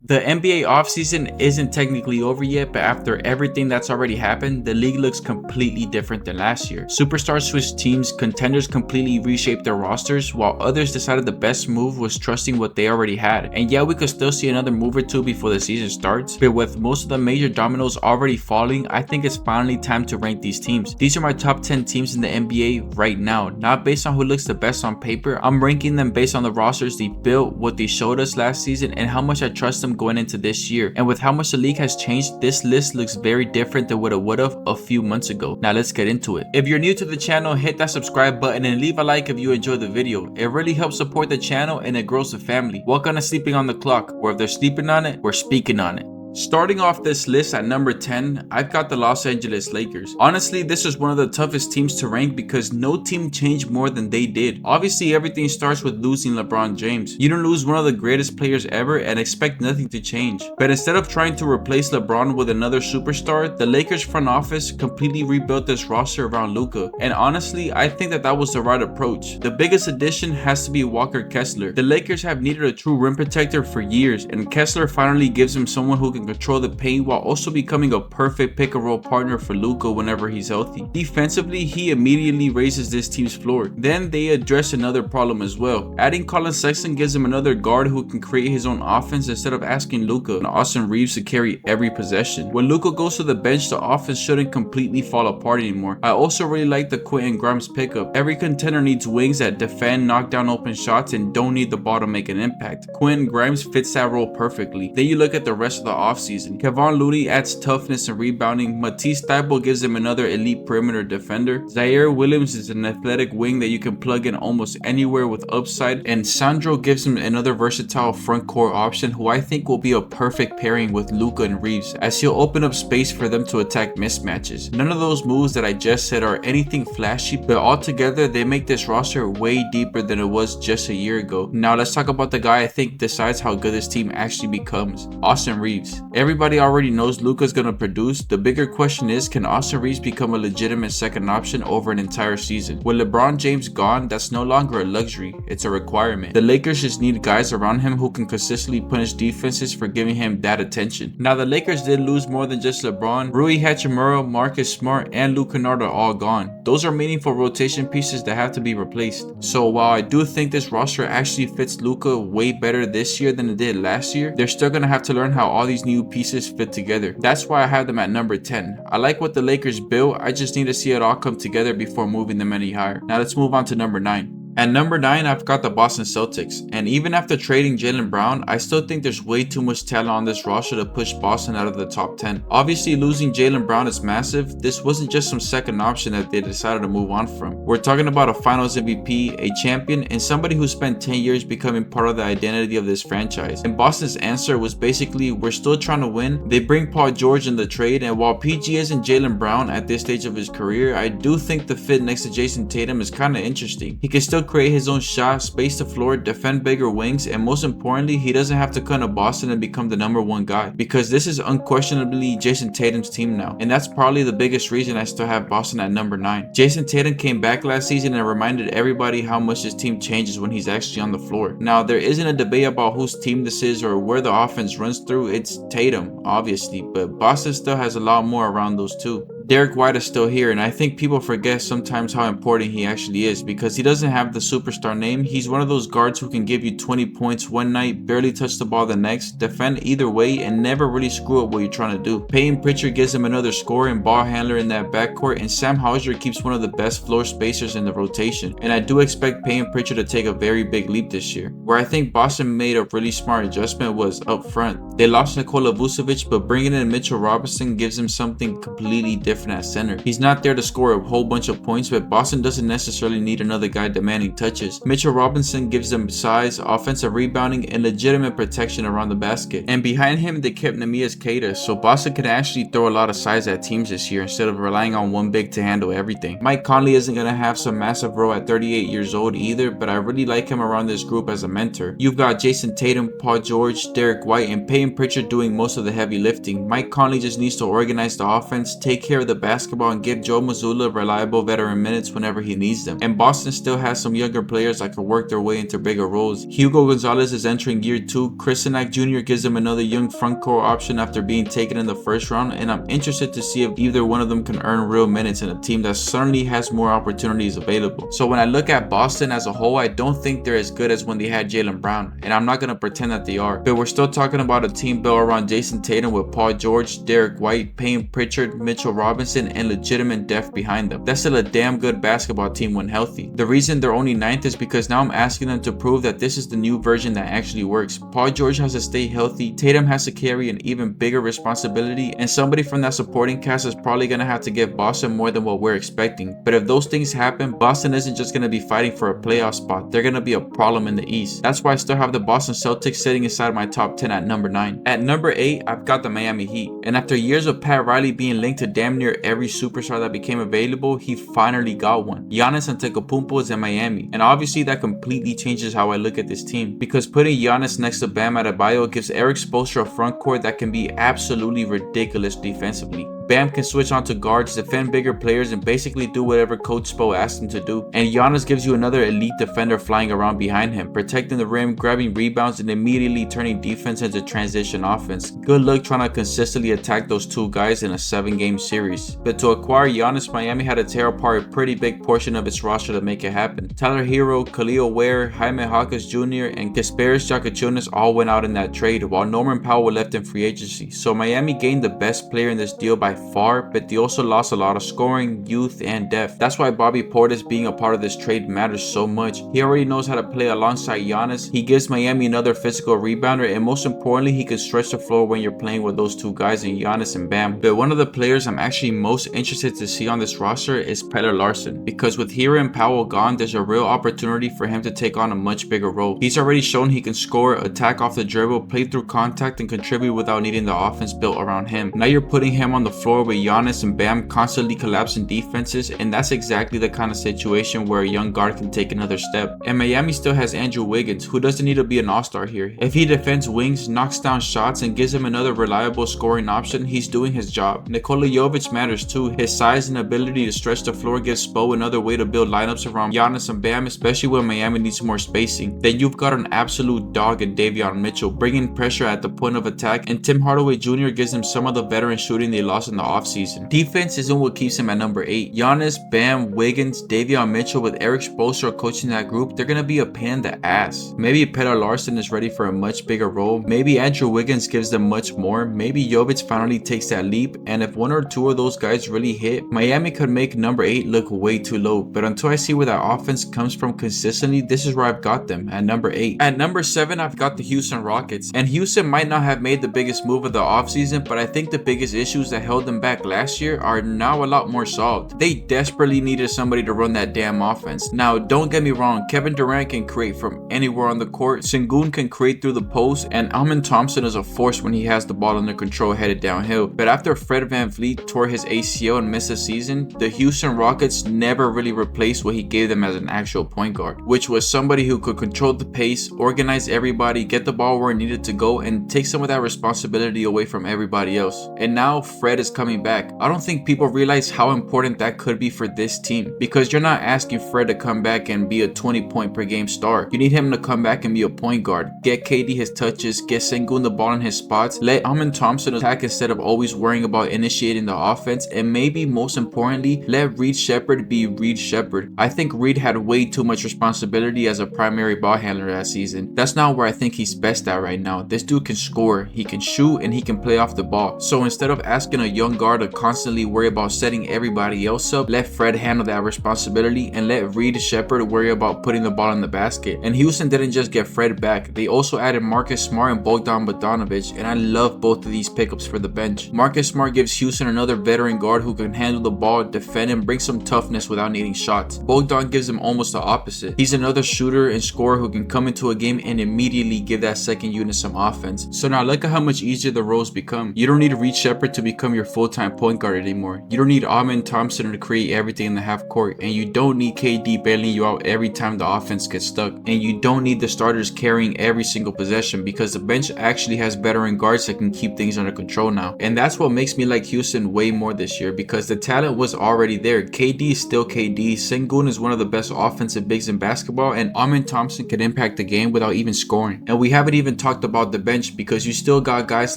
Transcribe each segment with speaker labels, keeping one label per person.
Speaker 1: The NBA offseason isn't technically over yet, but after everything that's already happened, the league looks completely different than last year. Superstars switched teams, contenders completely reshaped their rosters, while others decided the best move was trusting what they already had. And yeah, we could still see another move or two before the season starts, but with most of the major dominoes already falling, I think it's finally time to rank these teams. These are my top 10 teams in the NBA right now, not based on who looks the best on paper. I'm ranking them based on the rosters they built, what they showed us last season, and how much I trust them going into this year. And with how much the league has changed, this list looks very different than what it would have a few months ago. Now let's get into it. If you're new to the channel, hit that subscribe button and leave a like if you enjoyed the video. It really helps support the channel and it grows the family. Welcome to Sleeping on the Clock, where if they're sleeping on it, we're speaking on it. Starting off this list at number 10, I've got the Los Angeles Lakers. Honestly, this is one of the toughest teams to rank because no team changed more than they did. Obviously, everything starts with losing LeBron James. You don't lose one of the greatest players ever and expect nothing to change. But instead of trying to replace LeBron with another superstar, the Lakers front office completely rebuilt this roster around Luka. And honestly, I think that was the right approach. The biggest addition has to be Walker Kessler. The Lakers have needed a true rim protector for years, and Kessler finally gives him someone who can control the paint while also becoming a perfect pick and roll partner for Luka whenever he's healthy. Defensively, he immediately raises this team's floor. Then they address another problem as well. Adding Colin Sexton gives him another guard who can create his own offense instead of asking Luka and Austin Reeves to carry every possession. When Luka goes to the bench, the offense shouldn't completely fall apart anymore. I also really like the Quentin Grimes pickup. Every contender needs wings that defend, knock down open shots, and don't need the ball to make an impact. Quentin Grimes fits that role perfectly. Then you look at the rest of the offseason. Kevon Looney adds toughness and rebounding. Matisse Thybulle gives him another elite perimeter defender. Zaire Williams is an athletic wing that you can plug in almost anywhere with upside. And Sandro gives him another versatile front court option who I think will be a perfect pairing with Luka and Reeves, as he'll open up space for them to attack mismatches. None of those moves that I just said are anything flashy, but altogether they make this roster way deeper than it was just a year ago. Now let's talk about the guy I think decides how good this team actually becomes: Austin Reeves. Everybody already knows Luka's gonna produce. The bigger question is, can Austin Reeves become a legitimate second option over an entire season? With LeBron James gone, that's no longer a luxury, it's a requirement. The Lakers just need guys around him who can consistently punish defenses for giving him that attention. Now the Lakers did lose more than just LeBron. Rui Hachimura, Marcus Smart, and Luke Kennard are all gone. Those are meaningful rotation pieces that have to be replaced. So while I do think this roster actually fits Luka way better this year than it did last year, they're still gonna have to learn how all these new pieces fit together. That's why I have them at number 10. I like what the Lakers built, I just need to see it all come together before moving them any higher. Now let's move on to number 9. At number 9, I've got the Boston Celtics, and even after trading Jaylen Brown, I still think there's way too much talent on this roster to push Boston out of the top 10. Obviously, losing Jaylen Brown is massive. This wasn't just some second option that they decided to move on from. We're talking about a finals MVP, a champion, and somebody who spent 10 years becoming part of the identity of this franchise. And Boston's answer was basically, we're still trying to win. They bring Paul George in the trade, and while PG isn't Jaylen Brown at this stage of his career, I do think the fit next to Jason Tatum is kind of interesting. He can still create his own shot, space the floor, defend bigger wings, and most importantly, he doesn't have to come to Boston and become the number one guy, because this is unquestionably Jason Tatum's team now, and that's probably the biggest reason I still have Boston at number 9. Jason Tatum came back last season and reminded everybody how much his team changes when he's actually on the floor. Now, there isn't a debate about whose team this is or where the offense runs through. It's Tatum, obviously, but Boston still has a lot more around those two. Derek White is still here, and I think people forget sometimes how important he actually is, because he doesn't have the superstar name. He's one of those guards who can give you 20 points one night, barely touch the ball the next, defend either way, and never really screw up what you're trying to do. Peyton Pritchard gives him another scorer and ball handler in that backcourt, and Sam Hauser keeps one of the best floor spacers in the rotation. And I do expect Peyton Pritchard to take a very big leap this year. Where I think Boston made a really smart adjustment was up front. They lost Nikola Vucevic, but bringing in Mitchell Robinson gives him something completely different at center. He's not there to score a whole bunch of points, but Boston doesn't necessarily need another guy demanding touches. Mitchell Robinson gives them size, offensive rebounding, and legitimate protection around the basket. And behind him, they kept Neemias Queta, so Boston can actually throw a lot of size at teams this year instead of relying on one big to handle everything. Mike Conley isn't going to have some massive role at 38 years old either, but I really like him around this group as a mentor. You've got Jason Tatum, Paul George, Derek White, and Peyton Pritchard doing most of the heavy lifting. Mike Conley just needs to organize the offense, take care of the basketball and give Joe Mazzulla reliable veteran minutes whenever he needs them. And Boston still has some younger players that can work their way into bigger roles. Hugo Gonzalez is entering year 2. Kristanak Jr. gives them another young front court option after being taken in the first round, and I'm interested to see if either one of them can earn real minutes in a team that certainly has more opportunities available. So when I look at Boston as a whole, I don't think they're as good as when they had Jaylen Brown, and I'm not going to pretend that they are. But we're still talking about a team built around Jason Tatum with Paul George, Derek White, Payne Pritchard, Mitchell Robinson, and legitimate depth behind them. That's still a damn good basketball team when healthy. The reason they're only 9th is because now I'm asking them to prove that this is the new version that actually works. Paul George has to stay healthy, Tatum has to carry an even bigger responsibility, and somebody from that supporting cast is probably going to have to give Boston more than what we're expecting. But if those things happen, Boston isn't just going to be fighting for a playoff spot, they're going to be a problem in the East. That's why I still have the Boston Celtics sitting inside my top 10 at number 9. At number 8, I've got the Miami Heat. And after years of Pat Riley being linked to damn near every superstar that became available, he finally got one. Giannis Antetokounmpo is in Miami. And obviously that completely changes how I look at this team, because putting Giannis next to Bam Adebayo gives Eric Spoelstra a front court that can be absolutely ridiculous defensively. Bam can switch on to guards, defend bigger players, and basically do whatever Coach Spo asked him to do. And Giannis gives you another elite defender flying around behind him, protecting the rim, grabbing rebounds, and immediately turning defense into transition offense. Good luck trying to consistently attack those two guys in a 7-game series. But to acquire Giannis, Miami had to tear apart a pretty big portion of its roster to make it happen. Tyler Hero, Khalil Ware, Jaime Jaquez Jr., and Kasparis Jakachunas all went out in that trade, while Norman Powell left in free agency. So Miami gained the best player in this deal by far, but they also lost a lot of scoring, youth, and depth. That's why Bobby Portis being a part of this trade matters so much. He already knows how to play alongside Giannis. He gives Miami another physical rebounder, and most importantly, he can stretch the floor when you're playing with those two guys in Giannis and Bam. But one of the players I'm actually most interested to see on this roster is Peller Larson, because with Hero and Powell gone, there's a real opportunity for him to take on a much bigger role. He's already shown he can score, attack off the dribble, play through contact, and contribute without needing the offense built around him. Now you're putting him on the floor with Giannis and Bam constantly collapsing defenses, and that's exactly the kind of situation where a young guard can take another step. And Miami still has Andrew Wiggins, who doesn't need to be an all-star here. If he defends wings, knocks down shots, and gives him another reliable scoring option, he's doing his job. Nikola Jovic matters too. His size and ability to stretch the floor gives Spo another way to build lineups around Giannis and Bam, especially when Miami needs more spacing. Then you've got an absolute dog in Davion Mitchell, bringing pressure at the point of attack, and Tim Hardaway Jr. gives them some of the veteran shooting they lost in the offseason. Defense isn't what keeps him at number 8. Giannis, Bam, Wiggins, Davion Mitchell with Eric Spoelstra coaching that group, they're gonna be a pain in the ass. Maybe Peller Larson is ready for a much bigger role. Maybe Andrew Wiggins gives them much more. Maybe Jovic finally takes that leap, and if one or two of those guys really hit, Miami could make number 8 look way too low. But until I see where that offense comes from consistently, this is where I've got them, at number 8. At number 7, I've got the Houston Rockets. And Houston might not have made the biggest move of the offseason, but I think the biggest issues that held them back last year are now a lot more solved. They desperately needed somebody to run that damn offense. Now, don't get me wrong, Kevin Durant can create from anywhere on the court, Sengun can create through the post, and Amin Thompson is a force when he has the ball under control headed downhill. But after Fred VanVleet tore his ACL and missed a season, the Houston Rockets never really replaced what he gave them as an actual point guard, which was somebody who could control the pace, organize everybody, get the ball where it needed to go, and take some of that responsibility away from everybody else. And now Fred is coming back. I don't think people realize how important that could be for this team, because you're not asking Fred to come back and be a 20-point per game star. You need him to come back and be a point guard, get KD his touches, get Sengun the ball in his spots, let Amin Thompson attack instead of always worrying about initiating the offense, and maybe most importantly, let Reed Sheppard be Reed Sheppard. I think Reed had way too much responsibility as a primary ball handler that season. That's not where I think he's best at right now. This dude can score, he can shoot, and he can play off the ball. So instead of asking a young guard to constantly worry about setting everybody else up, let Fred handle that responsibility and let Reed Sheppard worry about putting the ball in the basket. And Houston didn't just get Fred back, they also added Marcus Smart and Bogdan Bogdanovic, and I love both of these pickups for the bench. Marcus Smart gives Houston another veteran guard who can handle the ball, defend, and bring some toughness without needing shots. Bogdan gives him almost the opposite. He's another shooter and scorer who can come into a game and immediately give that second unit some offense. So now look at how much easier the roles become. You don't need Reed Sheppard to become your full-time point guard anymore. You don't need Amen Thompson to create everything in the half court, and you don't need KD bailing you out every time the offense gets stuck, and you don't need the starters carrying every single possession, because the bench actually has veteran guards that can keep things under control now. And that's what makes me like Houston way more this year, because the talent was already there. KD is still KD, Sengun is one of the best offensive bigs in basketball, and Amen Thompson can impact the game without even scoring. And we haven't even talked about the bench, because you still got guys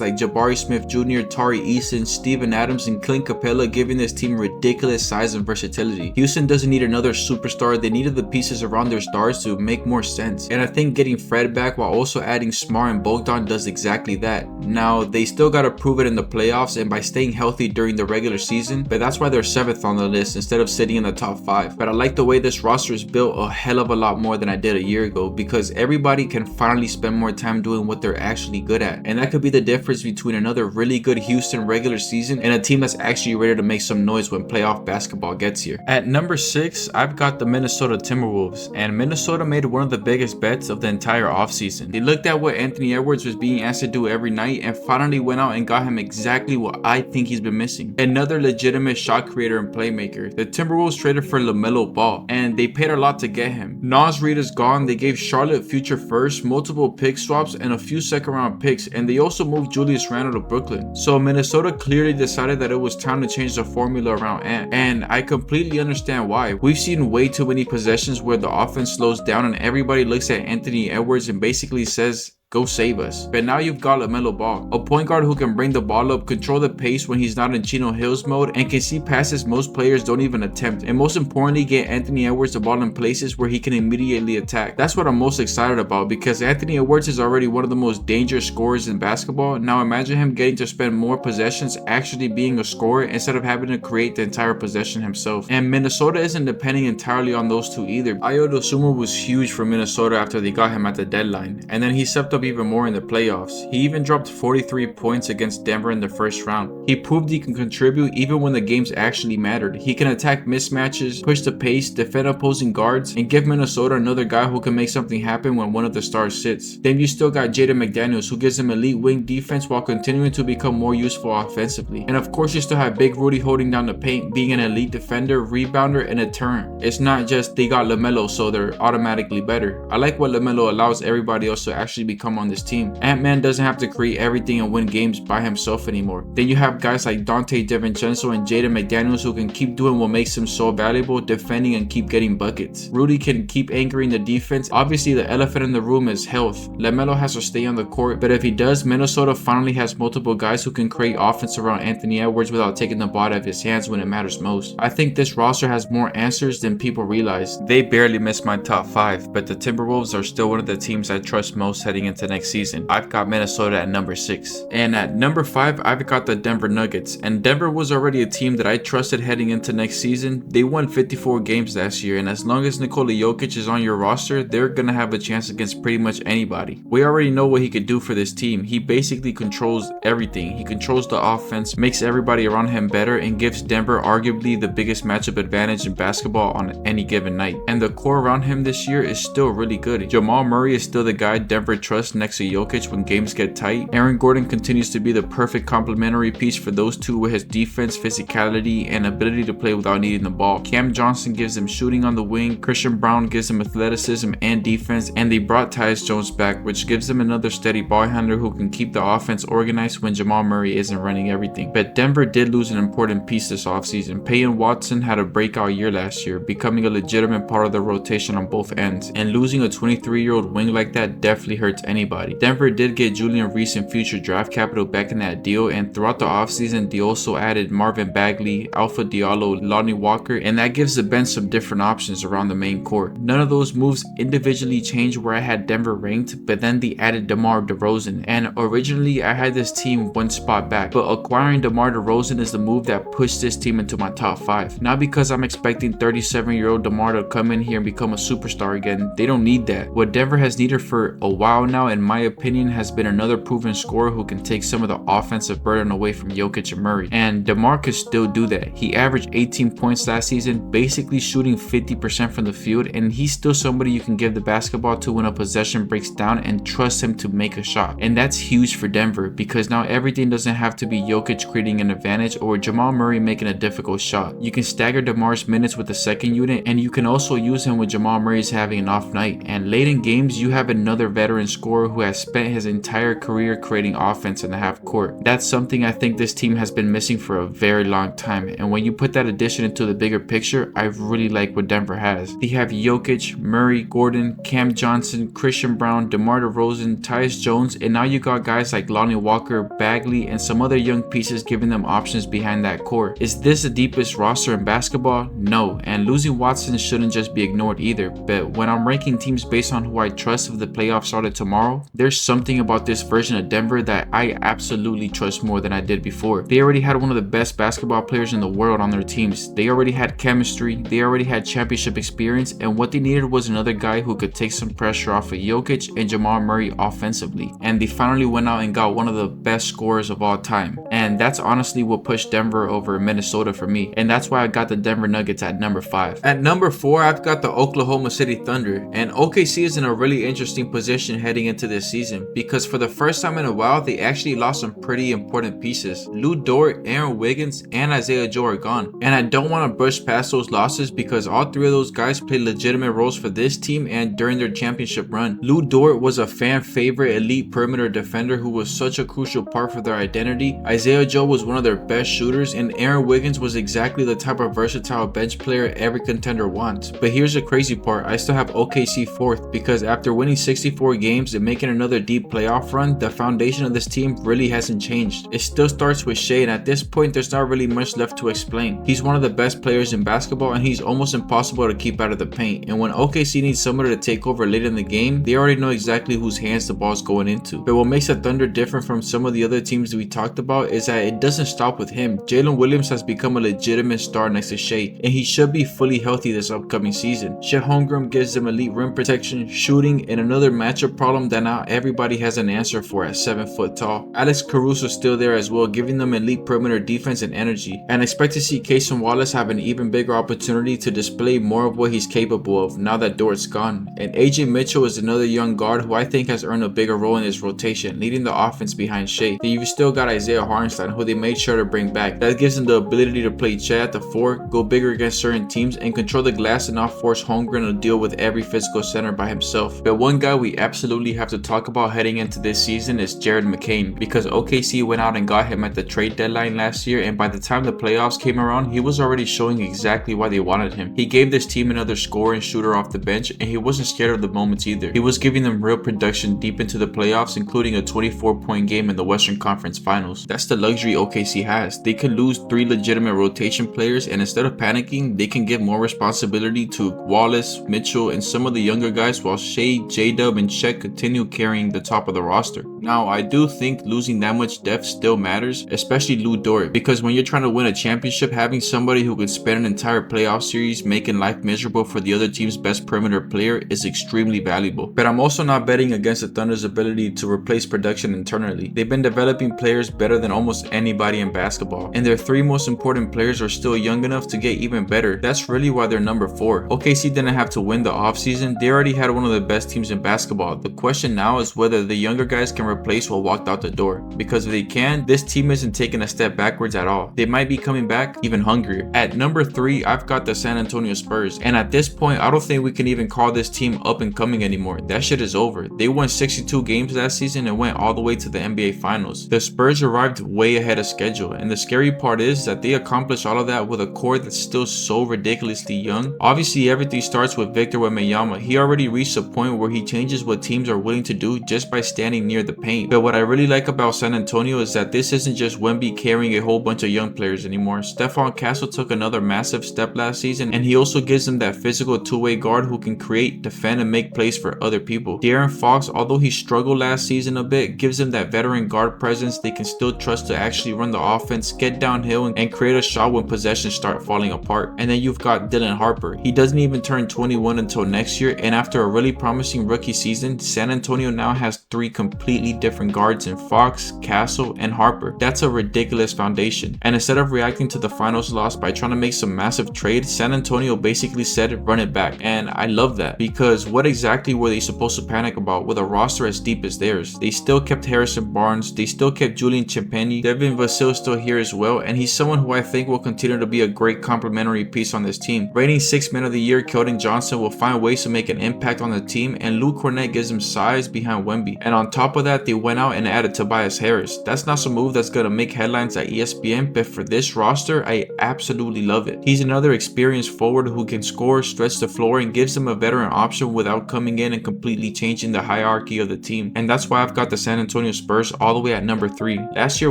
Speaker 1: like Jabari Smith Jr., Tari Eason, Steven Adams, and Clint Capella giving this team ridiculous size and versatility. Houston doesn't need another superstar, they needed the pieces around their stars to make more sense. And I think getting Fred back while also adding Smart and Bogdan does exactly that. Now, they still gotta prove it in the playoffs and by staying healthy during the regular season, but that's why they're 7th on the list instead of sitting in the top 5. But I like the way this roster is built a hell of a lot more than I did a year ago, because everybody can finally spend more time doing what they're actually good at. And that could be the difference between another really good Houston regular season and a team that's actually ready to make some noise when playoff basketball gets here. At number 6, I've got the Minnesota Timberwolves, and Minnesota made one of the biggest bets of the entire offseason. They looked at what Anthony Edwards was being asked to do every night and finally went out and got him exactly what I think he's been missing: another legitimate shot creator and playmaker. The Timberwolves traded for LaMelo Ball, and they paid a lot to get him. Naz Reid is gone. They gave Charlotte future first, multiple pick swaps, and a few second-round picks, and they also moved Julius Randle to Brooklyn. So Minnesota clearly decided that it was time to change the formula around Ant, and I completely understand why. We've seen way too many possessions where the offense slows down and everybody looks at Anthony Edwards and basically says, go save us. But now you've got LaMelo Ball, a point guard who can bring the ball up, control the pace when he's not in Chino Hills mode, and can see passes most players don't even attempt, and most importantly get Anthony Edwards the ball in places where he can immediately attack. That's what I'm most excited about, because Anthony Edwards is already one of the most dangerous scorers in basketball. Now imagine him getting to spend more possessions actually being a scorer instead of having to create the entire possession himself. And Minnesota isn't depending entirely on those two either. Ayo Dosunmu was huge for Minnesota after they got him at the deadline, and then he stepped up even more in the playoffs. He even dropped 43 points against Denver in the first round. He proved he can contribute even when the games actually mattered. He can attack mismatches, push the pace, defend opposing guards, and give Minnesota another guy who can make something happen when one of the stars sits. Then you still got Jaden McDaniels, who gives him elite wing defense while continuing to become more useful offensively. And of course you still have Big Rudy holding down the paint, being an elite defender, rebounder, and a deterrent. It's not just they got LaMelo so they're automatically better. I like what LaMelo allows everybody else to actually become on this team. Ant-Man doesn't have to create everything and win games by himself anymore. Then you have guys like Dante DiVincenzo and Jaden McDaniels who can keep doing what makes him so valuable, defending and keep getting buckets. Rudy can keep anchoring the defense. Obviously the elephant in the room is health. LaMelo has to stay on the court, but if he does, Minnesota finally has multiple guys who can create offense around Anthony Edwards without taking the ball out of his hands when it matters most. I think this roster has more answers than people realize. They barely missed my top 5, but the Timberwolves are still one of the teams I trust most heading into next season. I've got Minnesota at number 6. And at number 5, I've got the Denver Nuggets. And Denver was already a team that I trusted heading into next season. They won 54 games last year, and as long as Nikola Jokic is on your roster, they're gonna have a chance against pretty much anybody. We already know what he could do for this team. He basically controls everything. He controls the offense, makes everybody around him better, and gives Denver arguably the biggest matchup advantage in basketball on any given night. And the core around him this year is still really good. Jamal Murray is still the guy Denver trusts next to Jokic when games get tight. Aaron Gordon continues to be the perfect complementary piece for those two with his defense, physicality, and ability to play without needing the ball. Cam Johnson gives them shooting on the wing, Christian Brown gives them athleticism and defense, and they brought Tyus Jones back, which gives them another steady ball handler who can keep the offense organized when Jamal Murray isn't running everything. But Denver did lose an important piece this offseason. Peyton Watson had a breakout year last year, becoming a legitimate part of the rotation on both ends, and losing a 23-year-old wing like that definitely hurts anybody. Denver did get Julian Reese and future draft capital back in that deal, and throughout the offseason they also added Marvin Bagley, Alpha Diallo, Lonnie Walker, and that gives the bench some different options around the main court. None of those moves individually changed where I had Denver ranked, but then they added DeMar DeRozan, and originally I had this team one spot back, but acquiring DeMar DeRozan is the move that pushed this team into my top 5. Not because I'm expecting 37-year-old DeMar to come in here and become a superstar again. They don't need that. What Denver has needed for a while now now, in my opinion, has been another proven scorer who can take some of the offensive burden away from Jokic and Murray. And DeMar could still do that. He averaged 18 points last season, basically shooting 50% from the field, and he's still somebody you can give the basketball to when a possession breaks down and trust him to make a shot. And that's huge for Denver, because now everything doesn't have to be Jokic creating an advantage or Jamal Murray making a difficult shot. You can stagger DeMar's minutes with the second unit, and you can also use him when Jamal Murray's having an off night. And late in games, you have another veteran scorer who has spent his entire career creating offense in the half court. That's something I think this team has been missing for a very long time, and when you put that addition into the bigger picture, I really like what Denver has. They have Jokic, Murray, Gordon, Cam Johnson, Christian Brown, DeMar DeRozan, Tyus Jones, and now you got guys like Lonnie Walker, Bagley, and some other young pieces giving them options behind that core. Is this the deepest roster in basketball? No, and losing Watson shouldn't just be ignored either, but when I'm ranking teams based on who I trust if the playoffs started tomorrow, there's something about this version of Denver that I absolutely trust more than I did before. They already had one of the best basketball players in the world on their teams. They already had chemistry, they already had championship experience, and what they needed was another guy who could take some pressure off of Jokic and Jamal Murray offensively. And they finally went out and got one of the best scorers of all time. And that's honestly what pushed Denver over Minnesota for me. And that's why I got the Denver Nuggets at number 5. At number 4, I've got the Oklahoma City Thunder. And OKC is in a really interesting position heading into this season, because for the first time in a while, they actually lost some pretty important pieces. Lou Dort, Aaron Wiggins, and Isaiah Joe are gone. And I don't want to brush past those losses because all three of those guys played legitimate roles for this team and during their championship run. Lou Dort was a fan favorite elite perimeter defender who was such a crucial part for their identity. Isaiah Joe was one of their best shooters, and Aaron Wiggins was exactly the type of versatile bench player every contender wants. But here's the crazy part, I still have OKC 4th because after winning 64 games and making another deep playoff run, the foundation of this team really hasn't changed. It still starts with Shea, and at this point there's not really much left to explain. He's one of the best players in basketball, and he's almost impossible to keep out of the paint. And when OKC needs somebody to take over late in the game, they already know exactly whose hands the ball's going into. But what makes the Thunder different from some of the other teams we talked about is that it doesn't stop with him. Jalen Williams has become a legitimate star next to Shea, and he should be fully healthy this upcoming season. Chet Holmgren gives them elite rim protection, shooting, and another matchup problem that now everybody has an answer for at 7 foot tall. Alex Caruso's still there as well, giving them elite perimeter defense and energy, and expect to see Cason Wallace have an even bigger opportunity to display more of what he's capable of now that Dort's gone. And AJ Mitchell is another young guard who I think has earned a bigger role in this rotation, leading the offense behind Shea. Then you've still got Isaiah Hartenstein, who they made sure to bring back. That gives them the ability to play Chet at the 4, go bigger against certain teams, and control the glass and not force Holmgren to deal with every physical center by himself. But one guy we absolutely have to talk about heading into this season is Jared McCain, because OKC went out and got him at the trade deadline last year, and by the time the playoffs came around, he was already showing exactly why they wanted him. He gave this team another scorer and shooter off the bench, and he wasn't scared of the moments either. He was giving them real production deep into the playoffs, including a 24-point game in the Western Conference Finals. That's the luxury OKC has. They can lose 3 legitimate rotation players, and instead of panicking, they can give more responsibility to Wallace, Mitchell, and some of the younger guys, while Shea, J-Dub, and Chet continue carrying the top of the roster. Now, I do think losing that much depth still matters, especially Lou Dort, because when you're trying to win a championship, having somebody who could spend an entire playoff series making life miserable for the other team's best perimeter player is extremely valuable. But I'm also not betting against the Thunder's ability to replace production internally. They've been developing players better than almost anybody in basketball, and their 3 most important players are still young enough to get even better. That's really why they're number 4. OKC didn't have to win the offseason. They already had one of the best teams in basketball. The question now is whether the younger guys can replace what walked out the door, because if they can, this team isn't taking a step backwards at all. They might be coming back even hungrier. At number 3, I've got the San Antonio Spurs, and at this point, I don't think we can even call this team up and coming anymore. That shit is over. They won 62 games last season and went all the way to the NBA Finals. The Spurs arrived way ahead of schedule, and the scary part is that they accomplished all of that with a core that's still so ridiculously young. Obviously, everything starts with Victor Wembanyama. He already reached a point where he changes what teams are willing to do just by standing near the paint. But what I really like about San Antonio is that this isn't just Wemby carrying a whole bunch of young players anymore. Stephon Castle took another massive step last season, and he also gives them that physical two-way guard who can create, defend, and make plays for other people. De'Aaron Fox, although he struggled last season a bit, gives them that veteran guard presence they can still trust to actually run the offense, get downhill, and create a shot when possessions start falling apart. And then you've got Dylan Harper. He doesn't even turn 21 until next year, and after a really promising rookie season, San Antonio now has 3 completely different guards in Fox, Castle, and Harper. That's a ridiculous foundation. And instead of reacting to the finals loss by trying to make some massive trade, San Antonio basically said run it back. And I love that, because what exactly were they supposed to panic about with a roster as deep as theirs? They still kept Harrison Barnes, they still kept Julian Champagny, Devin Vassell's still here as well, and he's someone who I think will continue to be a great complementary piece on this team. Reigning 6th man of the year, Keldon Johnson will find ways to make an impact on the team, and Luke Cornett gives him size behind Wemby. And on top of that, they went out and added Tobias Harris. That's not some move that's gonna make headlines at ESPN, but for this roster, I absolutely love it. He's another experienced forward who can score, stretch the floor, and gives them a veteran option without coming in and completely changing the hierarchy of the team. And that's why I've got the San Antonio Spurs all the way at number 3. Last year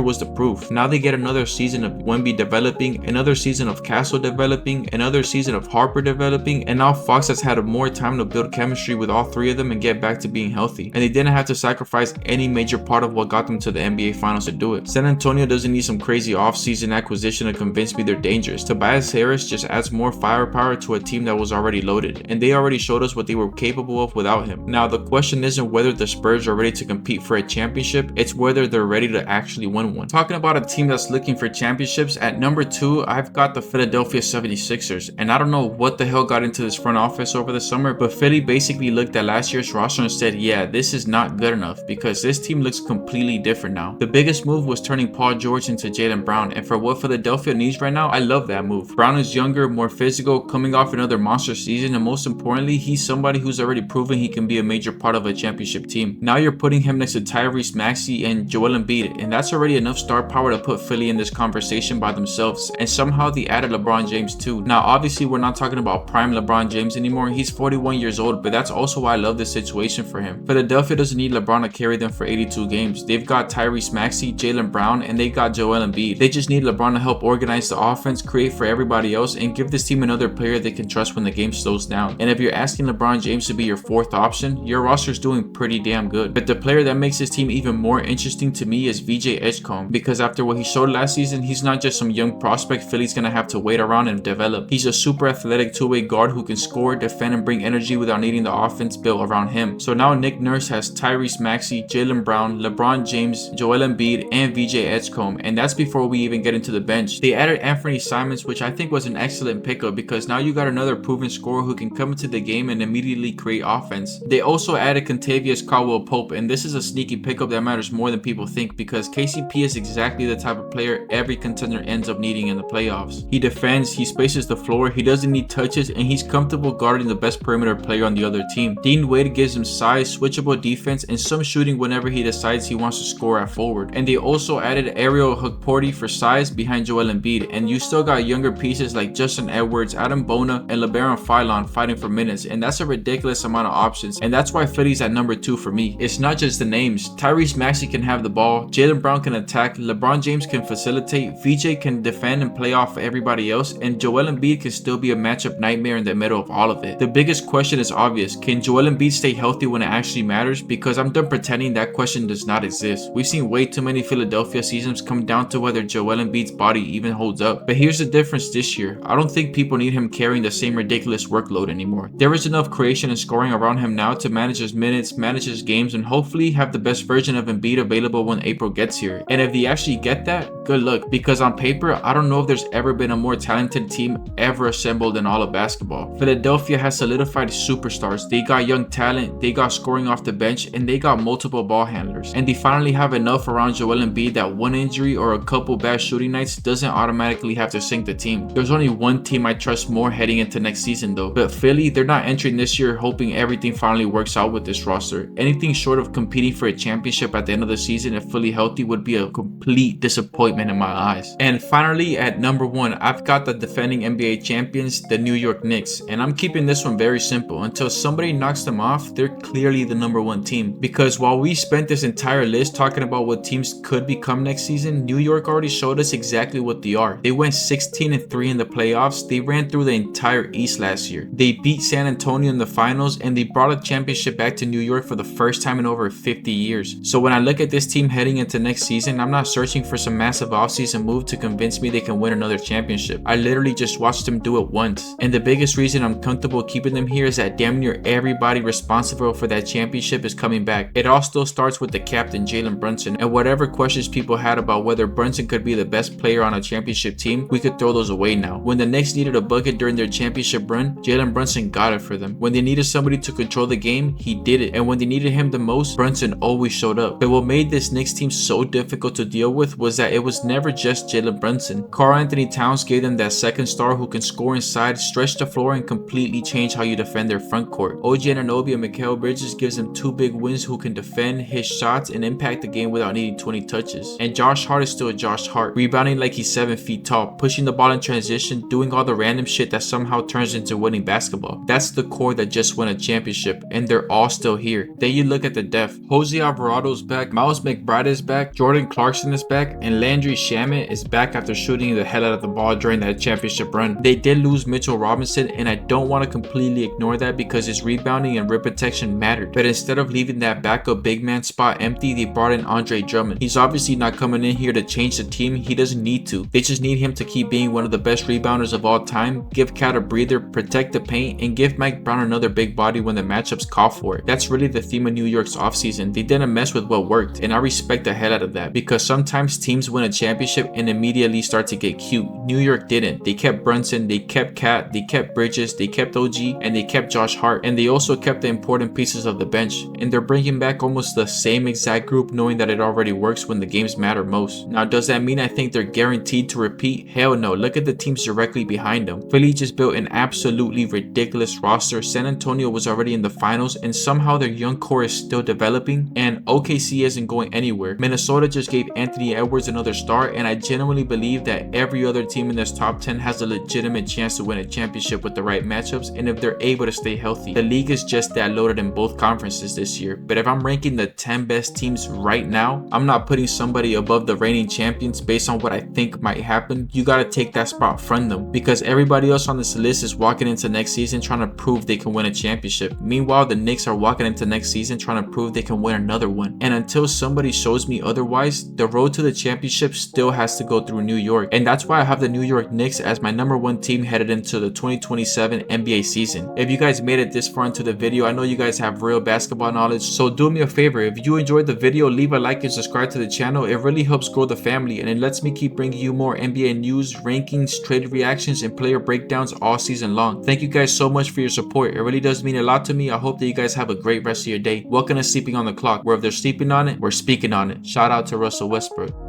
Speaker 1: was the proof. Now they get another season of Wemby developing, another season of Castle developing, another season of Harper developing, and now Fox has had more time to build chemistry with all 3 of them and get back to being healthy. And they didn't have to sacrifice any major part of what got them to the NBA Finals to do it. San Antonio doesn't need some crazy off-season acquisition to convince me they're dangerous. Tobias Harris just adds more firepower to a team that was already loaded, and they already showed us what they were capable of without him. Now the question isn't whether the Spurs are ready to compete for a championship, it's whether they're ready to actually win one. Talking about a team that's looking for championships, at number 2 I've got the Philadelphia 76ers, and I don't know what the hell got into this front office over the summer, but Philly basically looked at last year's roster and said, yeah, this is not good enough, because this team looks completely different now. The biggest move was turning Paul George into Jaylen Brown, and for what Philadelphia needs right now, I love that move. Brown is younger, more physical, coming off another monster season, and most importantly, he's somebody who's already proven he can be a major part of a championship team. Now you're putting him next to Tyrese Maxey and Joel Embiid, and that's already enough star power to put Philly in this conversation by themselves, and somehow they added LeBron James too. Now obviously we're not talking about prime LeBron James anymore, he's 41 years old, but that's also why I love this situation for him. Philadelphia doesn't need LeBron to carry them for 82 games. They've got Tyrese Maxey, Jaylen Brown, and they got Joel Embiid. They just need LeBron to help organize the offense, create for everybody else, and give this team another player they can trust when the game slows down. And if you're asking LeBron James to be your 4th option, your roster's doing pretty damn good. But the player that makes this team even more interesting to me is VJ Edgecombe, because after what he showed last season, he's not just some young prospect Philly's gonna have to wait around and develop. He's a super athletic two-way guard who can score, defend, and bring energy without needing the offense built around him. So now Nick Nurse has Tyrese Maxey, Jaylen Brown, LeBron James, Joel Embiid, and VJ Edgecombe, and that's before we even get into the bench. They added Anthony Simons, which I think was an excellent pickup, because now you got another proven scorer who can come into the game and immediately create offense. They also added Kentavious Caldwell-Pope, and this is a sneaky pickup that matters more than people think, because KCP is exactly the type of player every contender ends up needing in the playoffs. He defends, he spaces the floor, he doesn't need touches, and he's comfortable guarding the best perimeter player on the other team. Dean Wade gives him size, switchable defense, and some shooting whenever he decides he wants to score at forward. And they also added Ariel Hukporti for size behind Joel Embiid, and you still got younger pieces like Justin Edwards, Adam Bona, and LeBaron Philon fighting for minutes, and that's a ridiculous amount of options, and that's why Philly's at number 2 for me. It's not just the names. Tyrese Maxey can have the ball, Jaylen Brown can attack, LeBron James can facilitate, VJ can defend and play off everybody else, and Joel Embiid can still be a matchup nightmare in the middle of all of it. The biggest question is obvious. Can Joel Embiid stay healthy when it actually matters? Because I'm done pretending that question does not exist. We've seen way too many Philadelphia seasons come down to whether Joel Embiid's body even holds up. But here's the difference this year. I don't think people need him carrying the same ridiculous workload anymore. There is enough creation and scoring around him now to manage his minutes, manage his games, and hopefully have the best version of Embiid available when April gets here. And if they actually get that, good luck, because on paper, I don't know if there's ever been a more talented team ever assembled in all of basketball. Philadelphia has solidified superstars. They got young talent, they got scoring off the bench, and they got multiple ball handlers. And they finally have enough around Joel Embiid that one injury or a couple bad shooting nights doesn't automatically have to sink the team. There's only one team I trust more heading into next season though. But Philly, they're not entering this year hoping everything finally works out with this roster. Anything short of competing for a championship at the end of the season if fully healthy would be a complete disappointment in my eyes. And finally, at number 1, I've got the defending NBA champions, the New York Knicks. And I'm keeping this one very simple. Until somebody knocks them off, they're clearly the number 1 team. Because while we spent this entire list talking about what teams could become next season, New York already showed us exactly what they are. They went 16-3 in the playoffs. They ran through the entire East last year. They beat San Antonio in the finals, and they brought a championship back to New York for the first time in over 50 years. So when I look at this team heading into next season, I'm not searching for some massive offseason move to convince me they can win another championship. I literally just watched them do it once. And the biggest reason I'm comfortable keeping them here is that damn near everybody responsible for that championship is coming back. It all still starts with the captain, Jalen Brunson, and whatever questions people had about whether Brunson could be the best player on a championship team, we could throw those away now. When the Knicks needed a bucket during their championship run, Jalen Brunson got it for them. When they needed somebody to control the game, he did it. And when they needed him the most, Brunson always showed up. But what made this Knicks team so difficult to deal with was that it was never just Jalen Brunson. Karl-Anthony Towns gave them that second star who can score inside, stretch the floor, and completely change how you defend their front court. OG Anunoby and Mikal Bridges gives them two big wins who can defend, hit shots, and impact the game without needing 20 touches. And Josh Hart is still Josh Hart, rebounding like he's 7 feet tall, pushing the ball in transition, doing all the random shit that somehow turns into winning basketball. That's the core that just won a championship, and they're all still here. Then you look at the depth. Jose Alvarado's back, Miles McBride is back, Jordan Clarkson is back, and Landry Shamet is back after shooting the hell out of the ball during that championship run. They did lose Mitchell Robinson, and I don't want to completely ignore that because his rebounding and rim protection mattered. But instead of leaving that backup big man spot empty, they brought in Andre Drummond. He's obviously not coming in here to change the team. He doesn't need to. They just need him to keep being one of the best rebounders of all time, give Cat a breather, protect the paint, and give Mike Brown another big body when the matchups call for it. That's really the theme of New York's offseason. They didn't mess with what worked, and I respect the hell out of that because sometimes teams win a championship and immediately start to get cute. New York didn't. They kept Brunson, they kept Cat, they kept Bridges, they kept OG, and they kept Josh Hart, and they also kept the important pieces of the bench. And they're bringing back almost the same exact group knowing that it already works when the games matter most. Now, does that mean I think they're guaranteed to repeat? Hell no. Look at the teams directly behind them. Philly just built an absolutely ridiculous roster. San Antonio was already in the finals, and somehow their young core is still developing, and OKC isn't going anywhere. Minnesota just gave Anthony Edwards another star, and I genuinely believe that every other team in this top 10 has a legitimate chance to win a championship with the right matchups and if they're able to stay healthy. The league is just that loaded in both conferences this year, but if I'm ranking the 10 best teams right now, I'm not putting somebody above the reigning champions based on what I think might happen. You gotta take that spot from them because everybody else on this list is walking into next season trying to prove they can win a championship. Meanwhile, the Knicks are walking into next season trying to prove they can win another one. And until somebody shows me otherwise, the road to the championship still has to go through New York. And that's why I have the New York Knicks as my number one team headed into the 2027 NBA season. If you guys made it this far into the video, I know you guys have real basketball knowledge, so do me a favor. If you enjoyed the video, leave a like and subscribe to the channel. It really helps grow the family and it lets me keep bringing you more NBA news, rankings, trade reactions, and player breakdowns all season long. Thank you guys so much for your support. It really does mean a lot to me. I hope that you guys have a great rest of your day. Welcome to Sleeping on the Clock, where if they're sleeping on it, we're speaking on it. Shout out to Russell Westbrook.